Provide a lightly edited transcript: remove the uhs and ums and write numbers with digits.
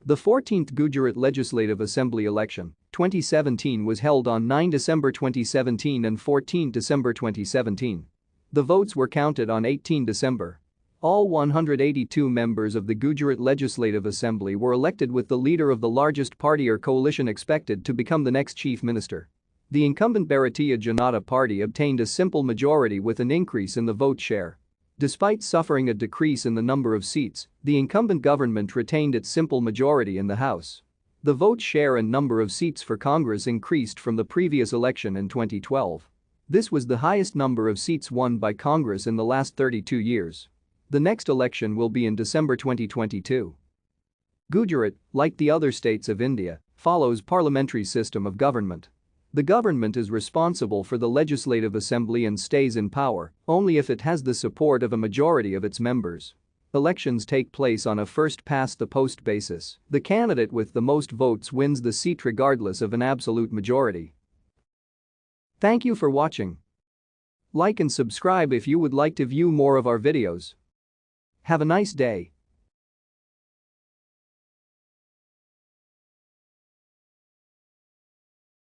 The 14th Gujarat Legislative Assembly election, 2017 was held on 9 December 2017 and 14 December 2017. The votes were counted on 18 December. All 182 members of the Gujarat Legislative Assembly were elected, with the leader of the largest party or coalition expected to become the next chief minister. The incumbent Bharatiya Janata Party obtained a simple majority with an increase in the vote share. Despite suffering a decrease in the number of seats, the incumbent government retained its simple majority in the House. The vote share and number of seats for Congress increased from the previous election in 2012. This was the highest number of seats won by Congress in the last 32 years. The next election will be in December 2022. Gujarat, like the other states of India, follows parliamentary system of government. The government is responsible for the Legislative Assembly and stays in power only if it has the support of a majority of its members. Elections take place on a first-past-the-post basis. The candidate with the most votes wins the seat regardless of an absolute majority. Thank you for watching. Like and subscribe if you would like to view more of our videos. Have a nice day.